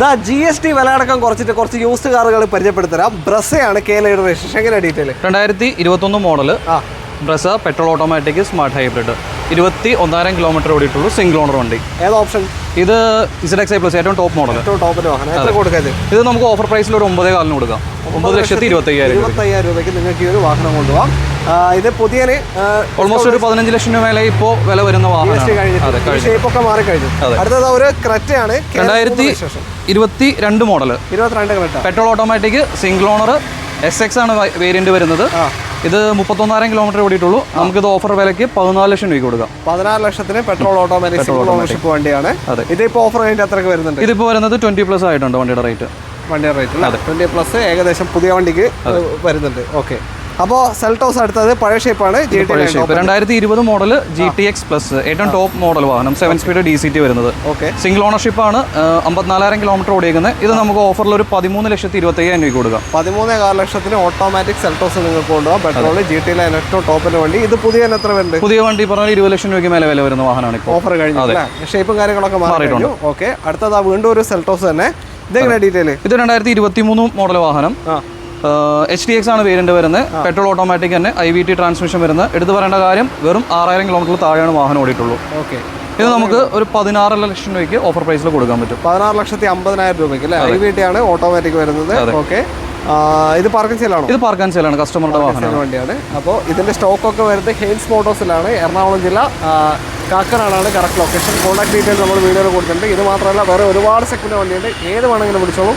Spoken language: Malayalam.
GST വില അടക്കം കുറച്ചിട്ട് കുറച്ച് യൂസ്ഡ് കാറുകൾ പരിചയപ്പെടുത്തരാം. ബ്രസയാണ് കേരളയുടെ രജിസ്ട്രേഷൻ. എങ്ങനെ detail? 2021 model Brezza petrol automatic smart hybrid 21,000 kilometre ഓടിയിട്ടുള്ളൂ. സിംഗിൾ ഓണർ വണ്ടി. ഏത് ഓപ്ഷൻ? ഇത് ZXi പ്ലസ് ഏറ്റവും ടോപ്പ് മോഡൽ. ഇത് നമുക്ക് ഓഫർ പ്രൈസിൽ ഒരു 9,400 കൊടുക്കാം. 9,25,000 രൂപയ്ക്ക് നിങ്ങൾക്ക് ഈ ഒരു വാഹനം കൊണ്ടുപോകാം. ഇത് പുതിയ ഓൾമോസ്റ്റ് ഒരു 15 ലക്ഷം രൂപ വില ഇപ്പോൾ വില വരുന്ന വാഹനമാണ്. ഷേപ്പൊക്കെ മാറിക്കഴിഞ്ഞു. അടുത്തത് ഒരു ക്രെറ്റയാണ്. 2022 model. 22 petrol automatic single owner SX ആണ് വേരിയന്റ് വരുന്നത്. ഇത് 31,000 കിലോമീറ്റർ ഓടിയിട്ടുള്ളൂ. നമുക്കിത് ഓഫർ വിലയ്ക്ക് 14 ലക്ഷം രൂപ കൊടുക്കാം. 14 ലക്ഷത്തിന് പെട്രോൾ ഓട്ടോമാറ്റിക് സിംഗിൾ ഓണർഷിപ്പ് വണ്ടിയാണ്. ഇതിപ്പോൾ ഓഫർ കഴിഞ്ഞിട്ട് എത്രക്ക് വരുന്നുണ്ട്? ഇതിപ്പോൾ വരുന്നത് 20+ ആയിട്ടുണ്ട് വണ്ടിയുടെ റേറ്റ്. 20+ ഏകദേശം പുതിയ വണ്ടിക്ക് വരുന്നുണ്ട്. ഓക്കെ. അപ്പോൾ സെൽട്ടോസ് അടുത്തത് പഴയ ഷേപ്പാണ്. 2020 മോഡൽ GTX പ്ലസ് ഏറ്റവും ടോപ്പ് മോഡൽ വാഹനം. 7 സ്പീഡ് DCT വരുന്നത്. ഓക്കെ. സിംഗിൾ ഓണർഷിപ്പ് ആണ്. 54,000 കിലോമീറ്റർ ഓടിക്കുന്നത്. ഇത് നമുക്ക് ഓഫറിൽ ഒരു 13,25,000 രൂപ കൊടുക്കാം. 13.4 ലക്ഷത്തിന് ഓട്ടോമാറ്റിക് സെൽട്ടോസ് നിങ്ങൾക്ക് കൊണ്ടുപോകാം. പെട്രോൾ GT-യിലെ ഏറ്റവും ടോപ്പിന്റെ വണ്ടി. ഇത് പുതിയ എത്ര വരുന്നുണ്ട്? പുതിയ വണ്ടി പറഞ്ഞാൽ 20 ലക്ഷം രൂപയ്ക്ക് മേലെ വില വരുന്ന വാഹനമാണ് ഇപ്പോൾ. ഓഫർ കഴിഞ്ഞു. ഷേപ്പും കാര്യങ്ങളൊക്കെ മാറിയിട്ടുണ്ട്. ഓക്കെ. അടുത്തത് വീണ്ടും ഒരു സെൽട്ടോസ് തന്നെ. ഇതെങ്ങനെ ഡീറ്റെയിൽ? ഇത് 2023 മോഡൽ വാഹനം. HTX ആണ് വേരിയന്റ് വരുന്നത്. പെട്രോൾ ഓട്ടോമാറ്റിക് തന്നെ IVT ട്രാൻസ്മിഷൻ വരുന്നത്. എടുത്തു പറയേണ്ട കാര്യം വെറും 6,000 കിലോമീറ്റർ താഴെയാണ് വാഹനം ഓടിയിട്ടുള്ളൂ. ഓക്കെ. ഇത് നമുക്ക് ഒരു 16 ലക്ഷം രൂപയ്ക്ക് ഓഫർ പ്രൈസിൽ കൊടുക്കാൻ പറ്റും. 16,50,000 രൂപയ്ക്ക് അല്ലേ? IVT ആണ് ഓട്ടോമാറ്റിക് വരുന്നത്. ഓക്കെ. ഇത് പാർക്കിംഗ് സെയിലാണോ? ഇത് പാർക്കിംഗ് സെയിലാണ്. കസ്റ്റമറുടെ വാഹനം വണ്ടിയാണ്. അപ്പോൾ ഇതിന്റെ സ്റ്റോക്കൊക്കെ വരുന്നത് ഹെയിൻസ് മോട്ടോഴ്സിലാണ്. എറണാകുളം ജില്ല കാക്കനാടാണ് കറക്റ്റ് ലൊക്കേഷൻ. കോൺടാക്ട് ഡീറ്റെയിൽസ് നമ്മൾ വീഡിയോയിൽ കൊടുത്തിട്ടുണ്ട്. ഇത് മാത്രമല്ല വേറെ ഒരുപാട് സെഗ്മെന്റ് വണ്ടിയുണ്ട്. ഏത് വേണമെങ്കിലും വിളിച്ചോളൂ.